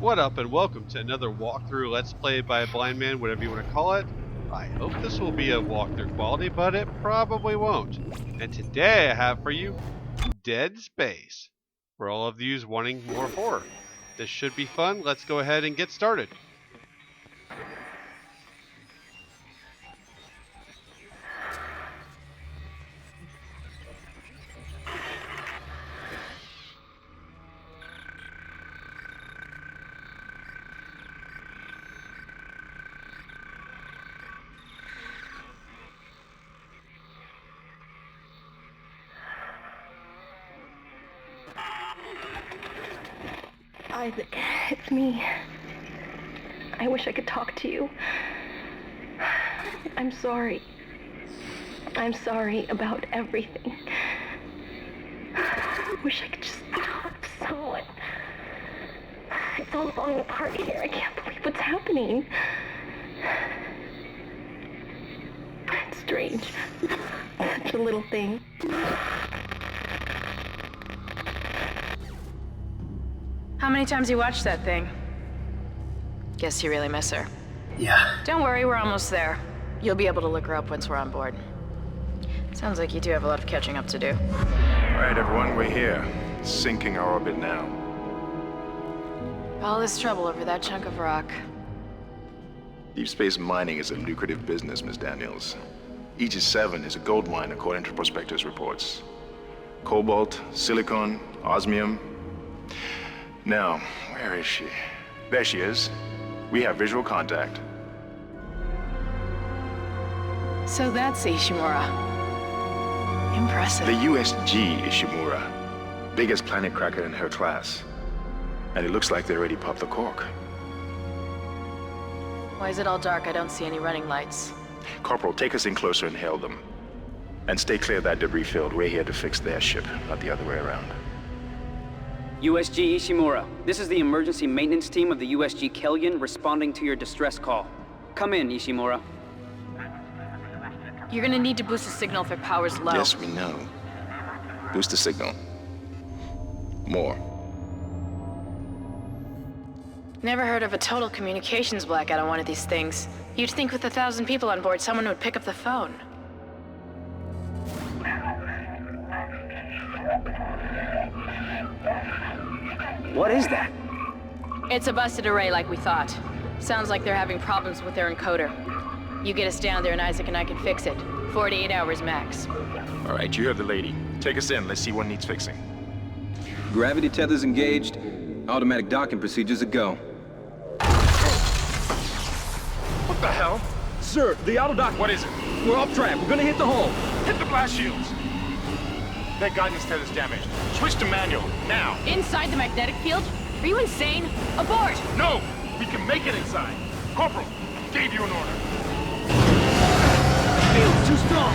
What up and welcome to another walkthrough Let's Play by a blind man, whatever you want to call it. I hope this will be of walkthrough quality, but it probably won't. And today I have for you Dead Space. For all of you wanting more horror. This should be fun. Let's go ahead and get started. Isaac, it's me. I wish I could talk to you. I'm sorry. I'm sorry about everything. I wish I could just talk to someone. It's all falling apart here. I can't believe what's happening. It's strange. Such a little thing. How many times you watched that thing? Guess you really miss her. Yeah. Don't worry, we're almost there. You'll be able to look her up once we're on board. Sounds like you do have a lot of catching up to do. All right, everyone, we're here. Sinking our orbit now. All this trouble over that chunk of rock. Deep space mining is a lucrative business, Miss Daniels. Aegis 7 is a gold mine according to prospectors' reports. Cobalt, silicon, osmium. Now, where is she? There she is. We have visual contact. So that's Ishimura. Impressive. The USG Ishimura. Biggest planet cracker in her class. And it looks like they already popped the cork. Why is it all dark? I don't see any running lights. Corporal, take us in closer and hail them. And stay clear of that debris field. We're here to fix their ship, not the other way around. USG Ishimura, this is the emergency maintenance team of the USG Kellion responding to your distress call. Come in, Ishimura. You're gonna need to boost the signal if their power's low. Yes, we know. Boost the signal. More. Never heard of a total communications blackout on one of these things. You'd think with 1,000 people on board, someone would pick up the phone. What is that? It's a busted array like we thought. Sounds like they're having problems with their encoder. You get us down there and Isaac and I can fix it. 48 hours max. All right, you heard the lady. Take us in. Let's see what needs fixing. Gravity tethers engaged. Automatic docking procedures a go. What the hell? Sir, the auto dock. What is it? We're off track. We're gonna hit the hull. Hit the blast shields. Their guidance tether's damaged. Switch to manual, now. Inside the magnetic field? Are you insane? Abort! No! We can make it inside. Corporal, gave you an order. Field's too strong.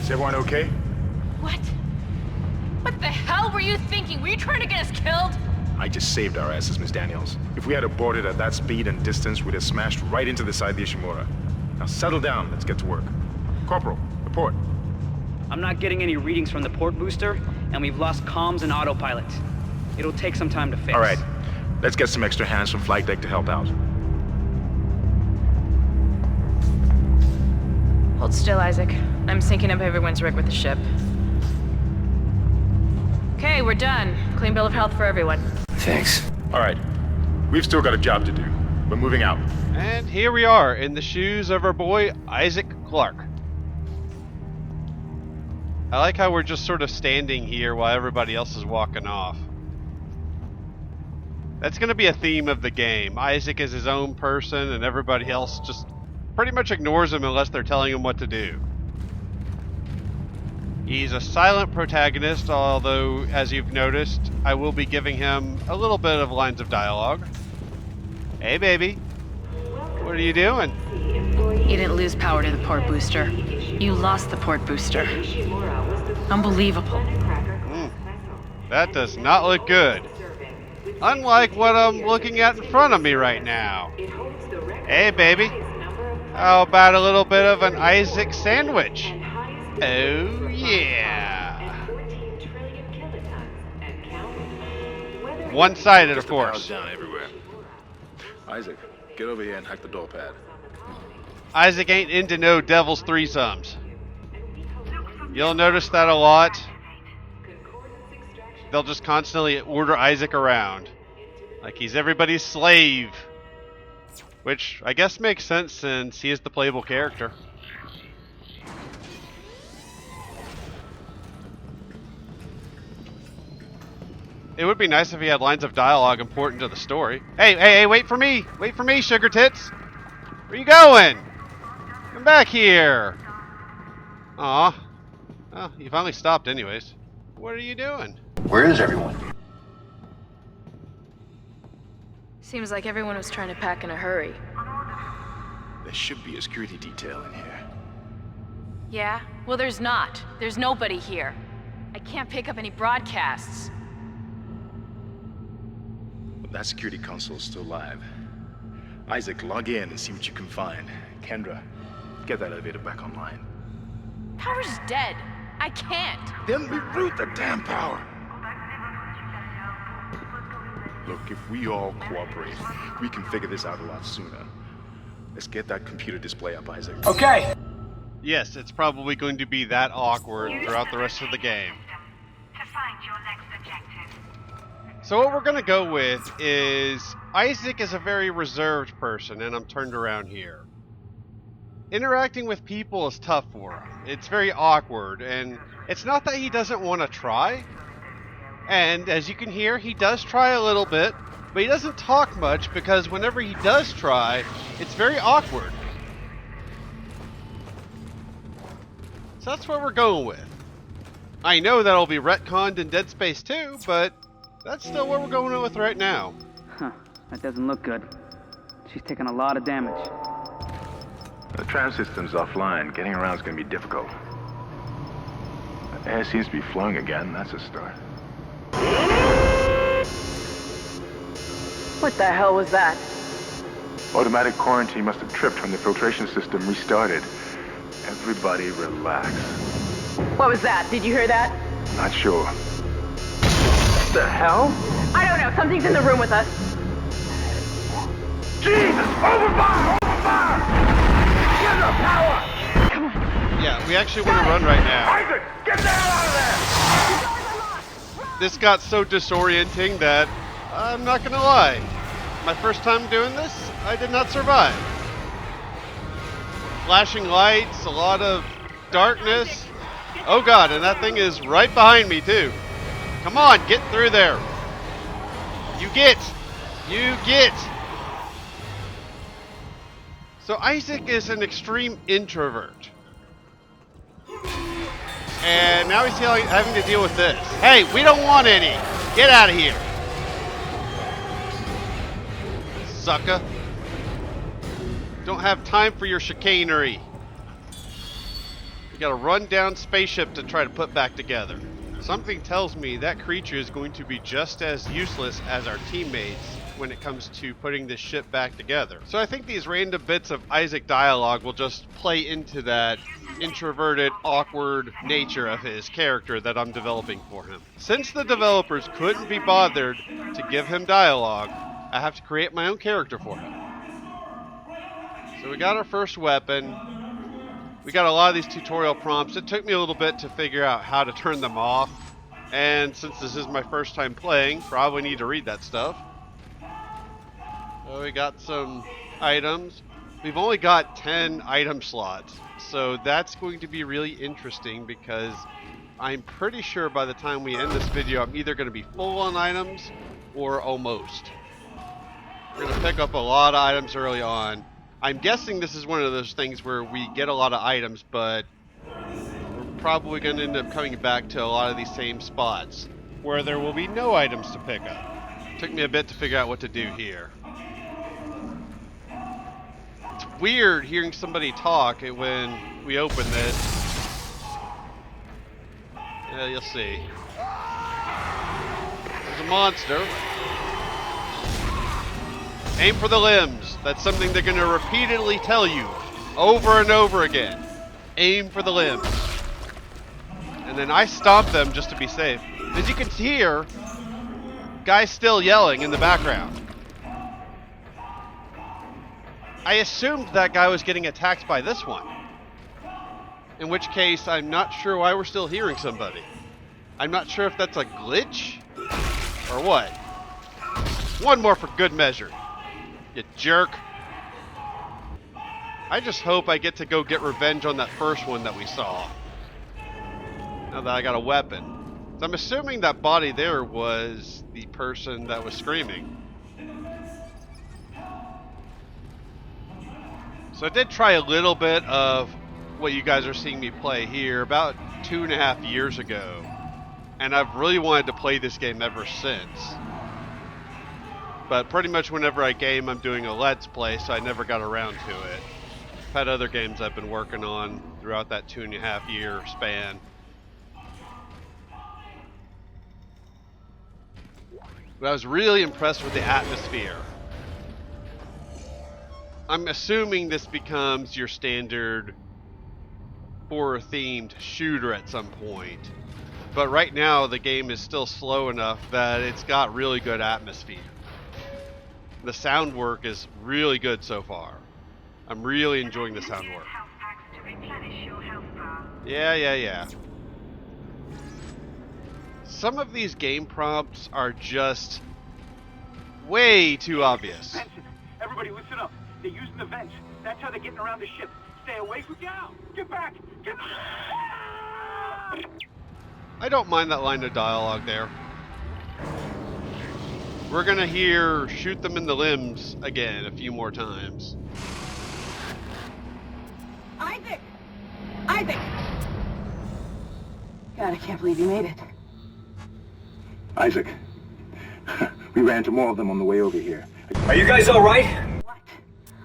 Is everyone okay? What? What the hell were you thinking? Were you trying to get us killed? I just saved our asses, Miss Daniels. If we had aborted at that speed and distance, we'd have smashed right into the side of the Ishimura. Now settle down, let's get to work. Corporal, report. I'm not getting any readings from the port booster, and we've lost comms and autopilot. It'll take some time to fix. All right, let's get some extra hands from flight deck to help out. Hold still, Isaac. I'm syncing up everyone's rig with the ship. Okay, we're done. Clean bill of health for everyone. Thanks. All right, we've still got a job to do. We're moving out. And here we are in the shoes of our boy Isaac Clarke. I like how we're just sort of standing here while everybody else is walking off. That's going to be a theme of the game. Isaac is his own person and everybody else just pretty much ignores him unless they're telling him what to do. He's a silent protagonist, although, as you've noticed, I will be giving him a little bit of lines of dialogue. Hey, baby. What are you doing? You didn't lose power to the port booster. You lost the port booster. Unbelievable. That does not look good. Unlike what I'm looking at in front of me right now. Hey, baby. How about a little bit of an Isaac sandwich? Oh, yeah. One-sided, of Power's course. down everywhere. Isaac, get over here and hack the door pad. Isaac ain't into no devil's threesomes. You'll notice that a lot. They'll just constantly order Isaac around. Like he's everybody's slave. Which I guess makes sense since he is the playable character. It would be nice if he had lines of dialogue important to the story. Hey, wait for me! Wait for me, sugar tits! Where you going? Come back here! Aw. Oh, you finally stopped anyways. What are you doing? Where is everyone? Seems like everyone was trying to pack in a hurry. There should be a security detail in here. Yeah? Well, there's not. There's nobody here. I can't pick up any broadcasts. But that security console's still live. Isaac, log in and see what you can find. Kendra, get that elevator back online. Power's dead. I can't. Then reroute the damn power! Look, if we all cooperate, we can figure this out a lot sooner. Let's get that computer display up, Isaac. Okay. Yes, it's probably going to be that awkward throughout the rest of the game. So what we're going to go with is Isaac is a very reserved person, and I'm turned around here. Interacting with people is tough for him. It's very awkward, and it's not that he doesn't want to try. And as you can hear, he does try a little bit, but he doesn't talk much because whenever he does try, it's very awkward. So that's what we're going with. I know that'll be retconned in Dead Space 2, but that's still what we're going with right now. Huh, that doesn't look good. She's taken a lot of damage. The tram system's offline. Getting around's gonna be difficult. The air seems to be flowing again. That's a start. What the hell was that? Automatic quarantine must have tripped when the filtration system restarted. Everybody relax. What was that? Did you hear that? Not sure. What the hell? I don't know. Something's in the room with us. Jesus! Overfire! Overfire! Get the power! Yeah, we actually want to run right now. Isaac, get the hell out of there! This got so disorienting that I'm not gonna lie. My first time doing this, I did not survive. Flashing lights, a lot of darkness. Oh god, and that thing is right behind me too. Come on, get through there. You get. So Isaac is an extreme introvert. And now he's having to deal with this. Hey, we don't want any. Get out of here. Sucker. Don't have time for your chicanery. We got a run-down spaceship to try to put back together. Something tells me that creature is going to be just as useless as our teammates when it comes to putting this ship back together. So I think these random bits of Isaac dialogue will just play into that introverted, awkward nature of his character that I'm developing for him. Since the developers couldn't be bothered to give him dialogue, I have to create my own character for him. So we got our first weapon. We got a lot of these tutorial prompts. It took me a little bit to figure out how to turn them off. And since this is my first time playing, probably need to read that stuff. So we got some items. We've only got 10 item slots. So that's going to be really interesting because I'm pretty sure by the time we end this video, I'm either going to be full on items or almost. We're going to pick up a lot of items early on. I'm guessing this is one of those things where we get a lot of items, but we're probably going to end up coming back to a lot of these same spots where there will be no items to pick up. Took me a bit to figure out what to do here. It's weird hearing somebody talk when we open this. Yeah, you'll see. There's a monster. Aim for the limbs. That's something they're going to repeatedly tell you over and over again. Aim for the limbs. And then I stomp them just to be safe. As you can hear, guy's still yelling in the background. I assumed that guy was getting attacked by this one. In which case, I'm not sure why we're still hearing somebody. I'm not sure if that's a glitch or what. One more for good measure. You jerk. I just hope I get to go get revenge on that first one that we saw. Now that I got a weapon. So I'm assuming that body there was the person that was screaming. So I did try a little bit of what you guys are seeing me play here about 2.5 years ago. And I've really wanted to play this game ever since. But pretty much whenever I game, I'm doing a Let's Play, so I never got around to it. I've had other games I've been working on throughout that 2.5 year span. But I was really impressed with the atmosphere. I'm assuming this becomes your standard horror-themed shooter at some point. But right now, the game is still slow enough that it's got really good atmosphere. The sound work is really good so far. I'm really enjoying the sound work. Yeah. Some of these game prompts are just way too obvious. Vents. Everybody listen up. They're using the vents. That's how they're getting around the ship. Stay away from down. Get back. Get back. I don't mind that line of dialogue there. We're gonna hear shoot them in the limbs again a few more times. Isaac! Isaac! God, I can't believe you made it. Isaac, we ran into more of them on the way over here. Are you guys all right? What?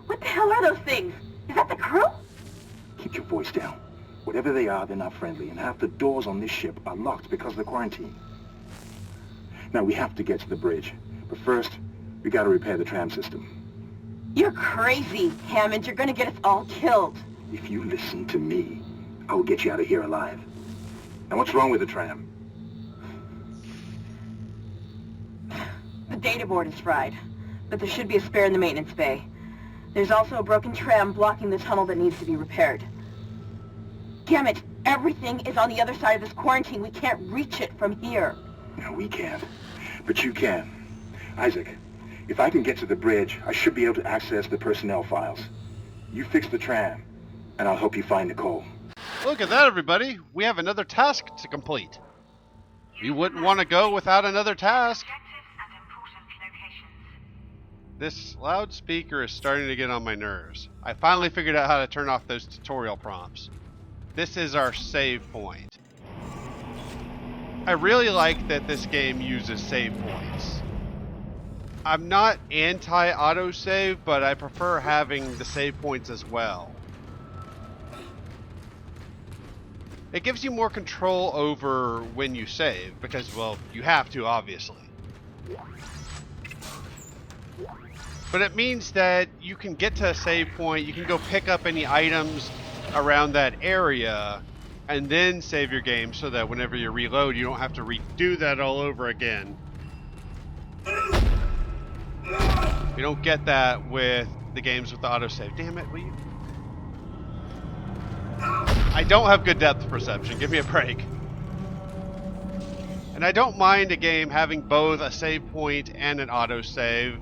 What the hell are those things? Is that the crew? Keep your voice down. Whatever they are, they're not friendly, and half the doors on this ship are locked because of the quarantine. Now, we have to get to the bridge, but first, we gotta repair the tram system. You're crazy, Hammond. You're gonna get us all killed. If you listen to me, I will get you out of here alive. Now, what's wrong with the tram? The data board is fried, but there should be a spare in the maintenance bay. There's also a broken tram blocking the tunnel that needs to be repaired. Damn it! Everything is on the other side of this quarantine. We can't reach it from here. No, we can't. But you can. Isaac, if I can get to the bridge, I should be able to access the personnel files. You fix the tram, and I'll help you find Nicole. Look at that, everybody! We have another task to complete. You wouldn't want to go without another task. This loudspeaker is starting to get on my nerves. I finally figured out how to turn off those tutorial prompts. This is our save point. I really like that this game uses save points. I'm not anti-autosave, but I prefer having the save points as well. It gives you more control over when you save, because, well, you have to, obviously. But it means that you can get to a save point, you can go pick up any items around that area, and then save your game so that whenever you reload, you don't have to redo that all over again. You don't get that with the games with the autosave. Damn it, will you? I don't have good depth perception, give me a break. And I don't mind a game having both a save point and an autosave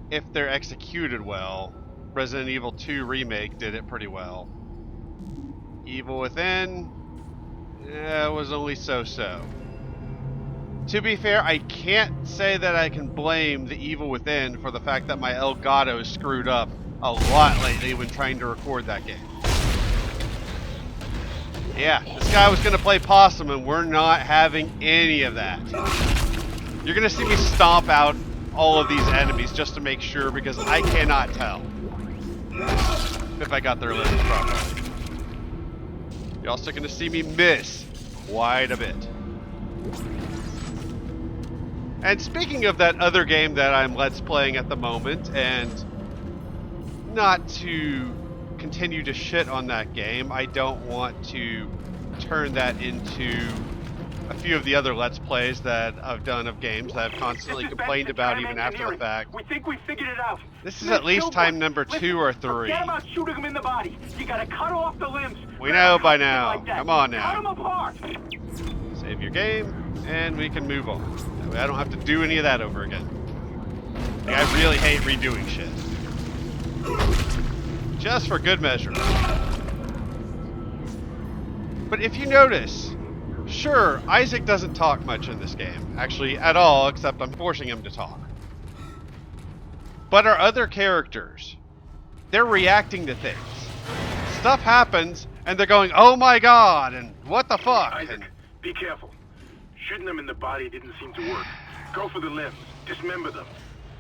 if they're executed well. Resident Evil 2 Remake did it pretty well. Evil Within, it was only so-so. To be fair, I can't say that I can blame the Evil Within for the fact that my Elgato is screwed up a lot lately when trying to record that game. Yeah, this guy was gonna play possum and we're not having any of that. You're gonna see me stomp out all of these enemies just to make sure, because I cannot tell if I got their limbs properly. You're also going to see me miss quite a bit. And speaking of that other game that I'm Let's Playing at the moment, and not to continue to shit on that game, I don't want to turn that into a few of the other Let's Plays that I've done of games that I've constantly complained about even after the fact. We think we figured it out. This is at least time number 2 or 3. Forget about shooting him in the body. You gotta cut off the limbs. We know by now. Come on Cut now. them apart. Save your game, and we can move on. That way I don't have to do any of that over again. Like, I really hate redoing shit. Just for good measure. But if you notice, sure, Isaac doesn't talk much in this game. Actually, at all, except I'm forcing him to talk. But our other characters, they're reacting to things. Stuff happens, and they're going, oh my god, and what the fuck? Isaac, be careful. Shooting them in the body didn't seem to work. Go for the limbs. Dismember them.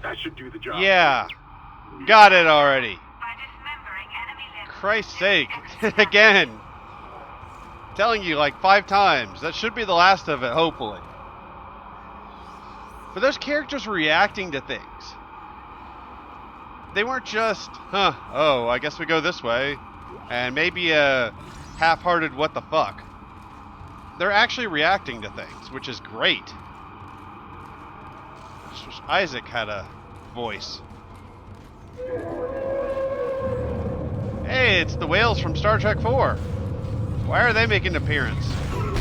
That should do the job. Yeah. Got it already. Christ's sake. Again. Telling you like 5 times. That should be the last of it, hopefully. But those characters reacting to things. They weren't just, oh, I guess we go this way. And maybe a half-hearted what the fuck. They're actually reacting to things, which is great. Just wish Isaac had a voice. Hey, it's the whales from Star Trek 4. Why are they making an appearance?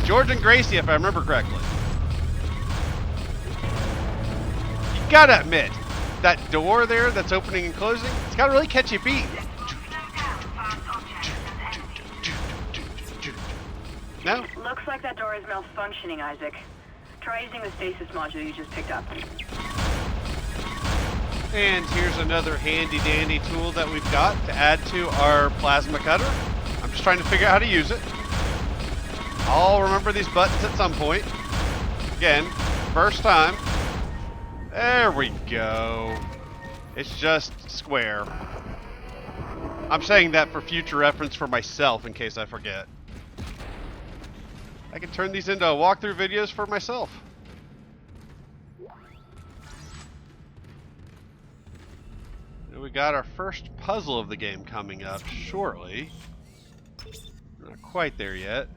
George and Gracie, if I remember correctly. You gotta admit, that door there that's opening and closing, it's got a really catchy beat. No? Looks like that door is malfunctioning, Isaac. Try using the stasis module you just picked up. And here's another handy-dandy tool that we've got to add to our plasma cutter. I'm just trying to figure out how to use it. I'll remember these buttons at some point. Again, first time. There we go. It's just square. I'm saying that for future reference for myself in case I forget. I can turn these into walkthrough videos for myself. And we got our first puzzle of the game coming up shortly. Not quite there yet.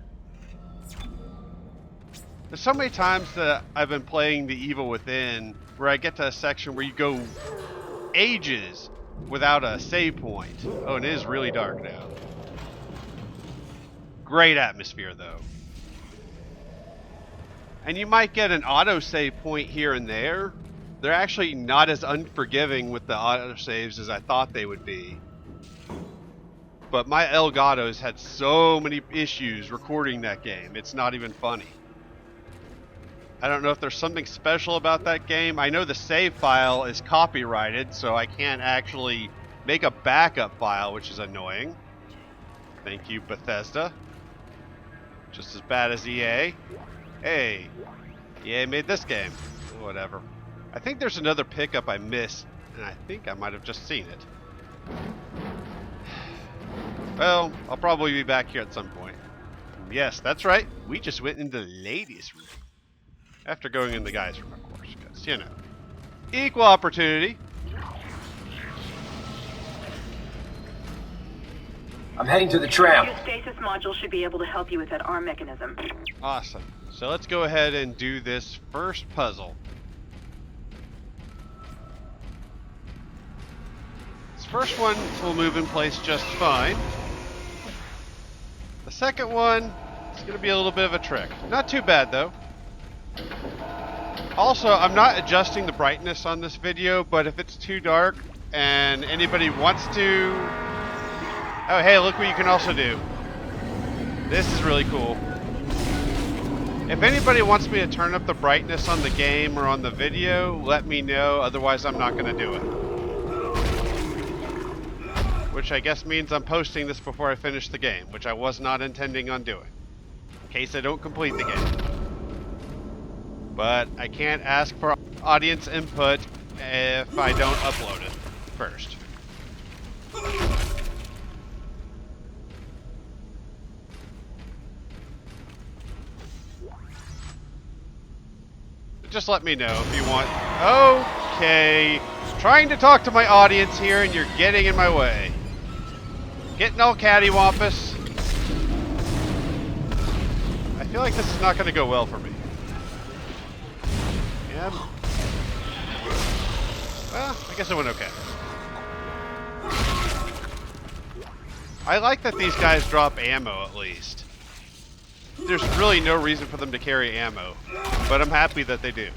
There's so many times that I've been playing The Evil Within where I get to a section where you go ages without a save point. Oh, and it is really dark now. Great atmosphere though. And you might get an autosave point here and there. They're actually not as unforgiving with the autosaves as I thought they would be. But my Elgato's had so many issues recording that game, it's not even funny. I don't know if there's something special about that game. I know the save file is copyrighted, so I can't actually make a backup file, which is annoying. Thank you, Bethesda. Just as bad as EA. Hey, EA made this game. Whatever. I think there's another pickup I missed, and I think I might have just seen it. Well, I'll probably be back here at some point. Yes, that's right. We just went into the ladies' room. After going in the guys' room, of course, because, you know, equal opportunity. I'm heading to the tram. Your stasis module should be able to help you with that arm mechanism. Awesome. So let's go ahead and do this first puzzle. This first one will move in place just fine. The second one is going to be a little bit of a trick. Not too bad, though. Also, I'm not adjusting the brightness on this video, but if it's too dark and anybody wants to... Oh, hey, look what you can also do. This is really cool. If anybody wants me to turn up the brightness on the game or on the video, let me know, otherwise I'm not going to do it. Which I guess means I'm posting this before I finish the game, which I was not intending on doing. In case I don't complete the game. But I can't ask for audience input if I don't upload it first. just let me know if you want. Okay. Trying to talk to my audience here, and you're getting in my way. Getting all cattywampus. I feel like this is not going to go well for me. Yeah. Well, I guess it went okay. I like that these guys drop ammo at least. There's really no reason for them to carry ammo, but I'm happy that they do.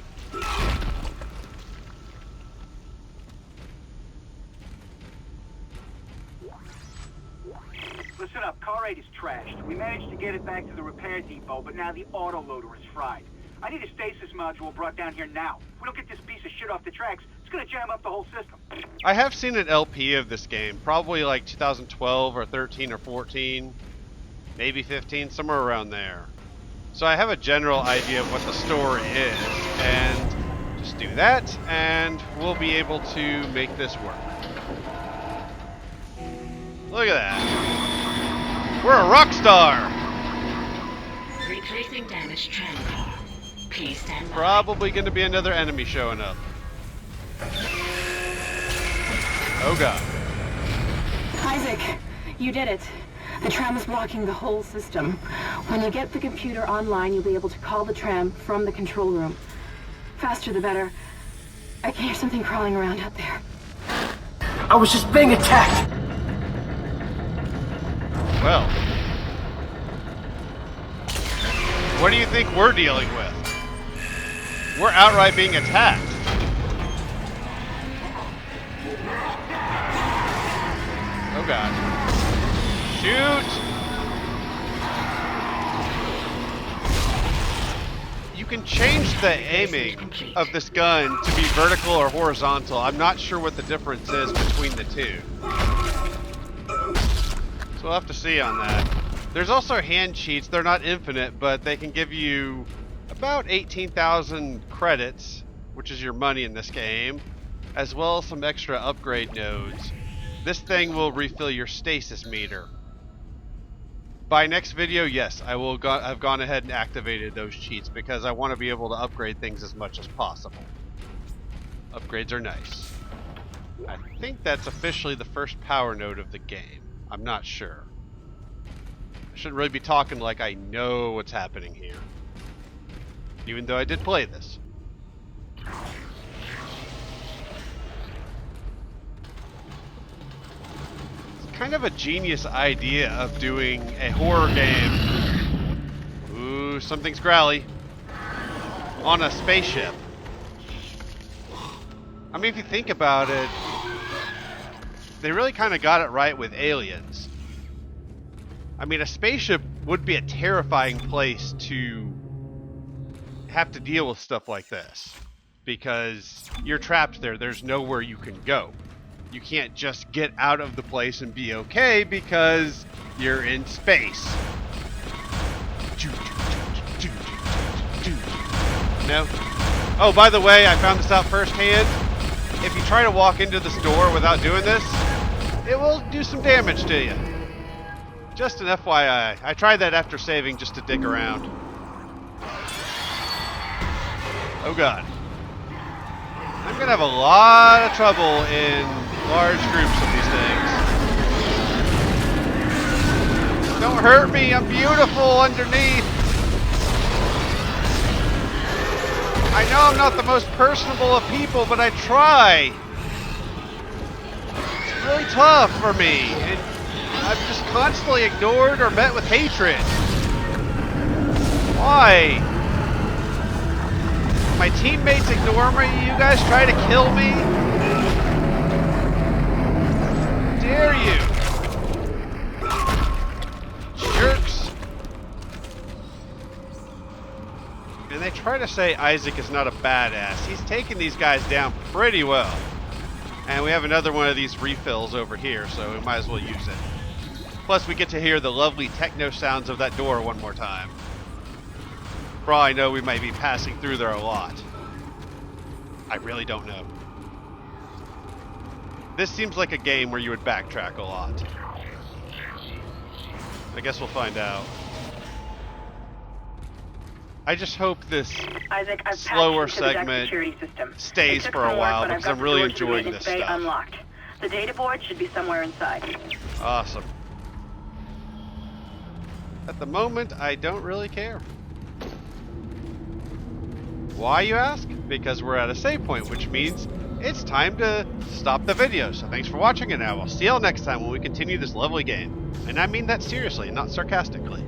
Listen up, car 8 is trashed. We managed to get it back to the repair depot, but now the autoloader is fried. I need a stasis module brought down here now. If we don't get this piece of shit off the tracks, it's gonna jam up the whole system. I have seen an LP of this game, probably like 2012 or 13 or 14, maybe 15, somewhere around there. So I have a general idea of what the story is, and just do that, and we'll be able to make this work. Look at that. We're a rock star! Replacing damaged tram car. Please stand by. Probably going to be another enemy showing up. Oh god. Isaac, you did it. The tram is blocking the whole system. When you get the computer online, you'll be able to call the tram from the control room. Faster the better. I can hear something crawling around out there. I was just being attacked! Well. What do you think we're dealing with? We're outright being attacked. Oh god. Shoot! You can change the aiming of this gun to be vertical or horizontal. I'm not sure what the difference is between the two. So we'll have to see on that. There's also hand cheats. They're not infinite, but they can give you about 18,000 credits, which is your money in this game, as well as some extra upgrade nodes. This thing will refill your stasis meter. By next video, yes, I will have gone ahead and activated those cheats because I want to be able to upgrade things as much as possible. Upgrades are nice. I think that's officially the first power node of the game. I'm not sure. I shouldn't really be talking like I know what's happening here. Even though I did play this. It's kind of a genius idea of doing a horror game. Ooh, something's growly. On a spaceship. I mean, if you think about it, they really kind of got it right with Aliens. I mean, a spaceship would be a terrifying place to have to deal with stuff like this. Because you're trapped there. There's nowhere you can go. You can't just get out of the place and be okay because you're in space. No? Oh, by the way, I found this out firsthand. If you try to walk into this door without doing this, it will do some damage to you. Just an FYI. I tried that after saving just to dig around. Oh god. I'm gonna have a lot of trouble in large groups of these things. Don't hurt me, I'm beautiful underneath. I know I'm not the most personable of people, but I try. It's really tough for me, and I'm just constantly ignored or met with hatred. Why? My teammates ignore me, you guys try to kill me? Dare you? Jerks. And they try to say Isaac is not a badass. He's taking these guys down pretty well. And we have another one of these refills over here, so we might as well use it. Plus we get to hear the lovely techno sounds of that door one more time. For all I know, we might be passing through there a lot. I really don't know. This seems like a game where you would backtrack a lot. I guess we'll find out. I just hope this Isaac, I've slower patched into the deck segment security system. stays It took for a some work, while but I've because got I'm the really door to the enjoying maintenance this bay stuff. Unlocked. The data board should be somewhere inside. Awesome. At the moment, I don't really care. Why, you ask? Because we're at a save point, which means it's time to stop the video. So thanks for watching, and I will see y'all next time when we continue this lovely game. And I mean that seriously, not sarcastically.